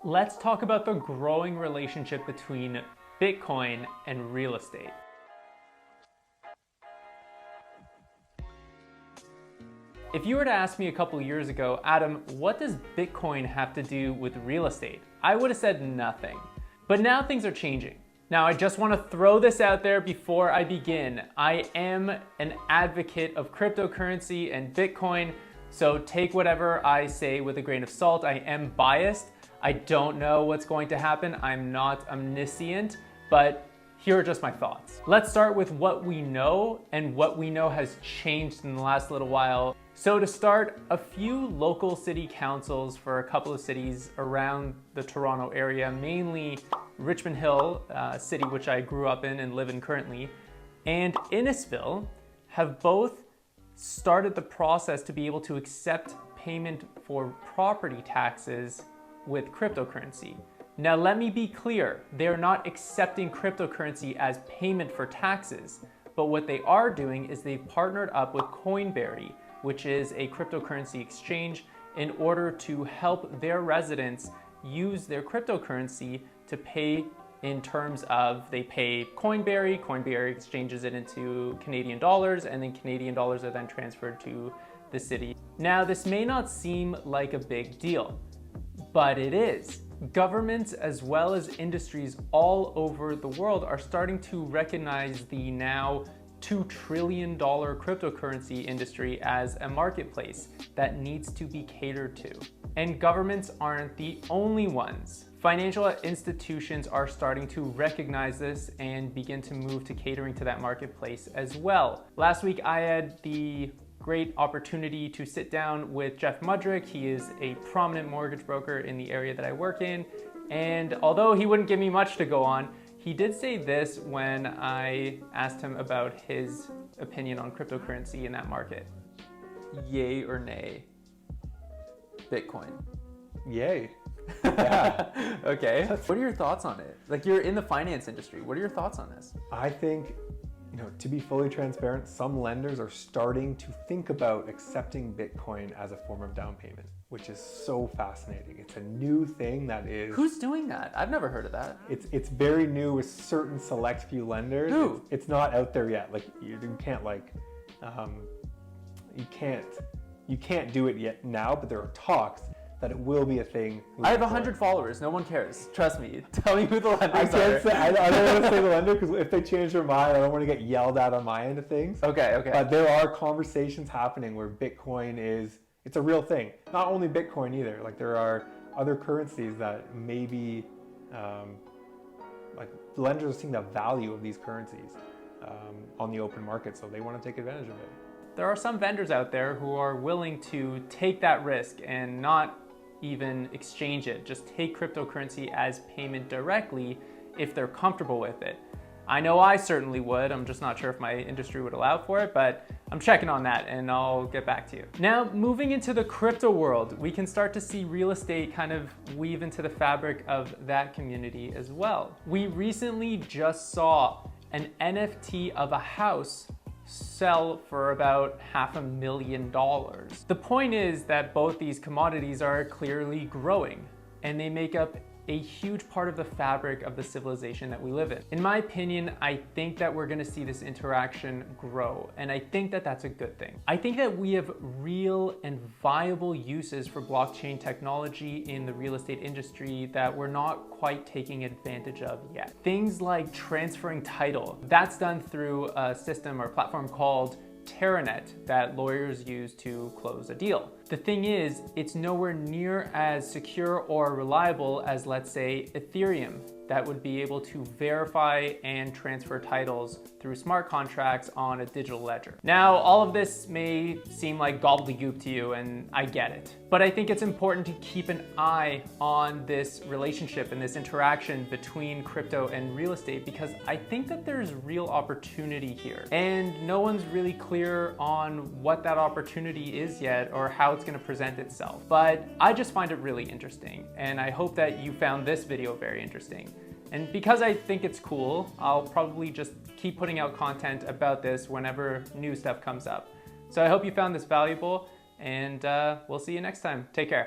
Let's talk about the growing relationship between Bitcoin and real estate. If you were to ask me a couple years ago, Adam, what does Bitcoin have to do with real estate? I would have said nothing. But now things are changing. Now I just want to throw this out there before I begin. I am an advocate of cryptocurrency and Bitcoin, so take whatever I say with a grain of salt. I am biased. I don't know what's going to happen. I'm not omniscient, but here are just my thoughts. Let's start with what we know, and what we know has changed in the last little while. So to start, a few local city councils for a couple of cities around the Toronto area, mainly Richmond Hill city, which I grew up in and live in currently, and Innisfil, have both started the process to be able to accept payment for property taxes with cryptocurrency. Now let me be clear, they are not accepting cryptocurrency as payment for taxes, but what they are doing is they've partnered up with Coinberry, which is a cryptocurrency exchange, in order to help their residents use their cryptocurrency to pay in terms of they pay Coinberry, Coinberry exchanges it into Canadian dollars, and then Canadian dollars are then transferred to the city. Now this may not seem like a big deal, but it is. Governments as well as industries all over the world are starting to recognize the now $2 trillion cryptocurrency industry as a marketplace that needs to be catered to. And governments aren't the only ones. Financial institutions are starting to recognize this and begin to move to catering to that marketplace as well. Last week I had the great opportunity to sit down with Jeff Mudrick. He is a prominent mortgage broker in the area that I work in. And although he wouldn't give me much to go on, he did say this when I asked him about his opinion on cryptocurrency in that market. Yay or nay? Bitcoin. Yay. Yeah. Okay. What are your thoughts on it? Like, you're in the finance industry. What are your thoughts on this? I think, to be fully transparent, some lenders are starting to think about accepting Bitcoin as a form of down payment, which is so fascinating. It's a new thing that is... Who's doing that? I've never heard of that. It's very new with certain select few lenders. Who? It's not out there yet. Like, you can't do it yet now, but there are talks that it will be a thing. I have 100 followers. No one cares. Trust me. Tell me who the lenders I are. can't say. I don't want to say the lender, because if they change their mind, I don't want to get yelled at on my end of things. Okay. But there are conversations happening where Bitcoin it's a real thing. Not only Bitcoin either. Like, there are other currencies that maybe, like, lenders are seeing the value of these currencies on the open market, so they want to take advantage of it. There are some vendors out there who are willing to take that risk and not even exchange it. Just take cryptocurrency as payment directly if they're comfortable with it. I know I certainly would. I'm just not sure if my industry would allow for it, but I'm checking on that and I'll get back to you. Now, moving into the crypto world, we can start to see real estate kind of weave into the fabric of that community as well. We recently just saw an NFT of a house sell for about $500,000. The point is that both these commodities are clearly growing, and they make up a huge part of the fabric of the civilization that we live in. In my opinion, I think that we're gonna see this interaction grow, and I think that that's a good thing. I think that we have real and viable uses for blockchain technology in the real estate industry that we're not quite taking advantage of yet. Things like transferring title, that's done through a system or platform called Terranet that lawyers use to close a deal. The thing is, it's nowhere near as secure or reliable as, let's say, Ethereum, that would be able to verify and transfer titles through smart contracts on a digital ledger. Now, all of this may seem like gobbledygook to you, and I get it. But I think it's important to keep an eye on this relationship and this interaction between crypto and real estate, because I think that there's real opportunity here. And no one's really clear on what that opportunity is yet or how it's going to present itself. But I just find it really interesting, and I hope that you found this video very interesting. And because I think it's cool, I'll probably just keep putting out content about this whenever new stuff comes up. So I hope you found this valuable, and we'll see you next time. Take care.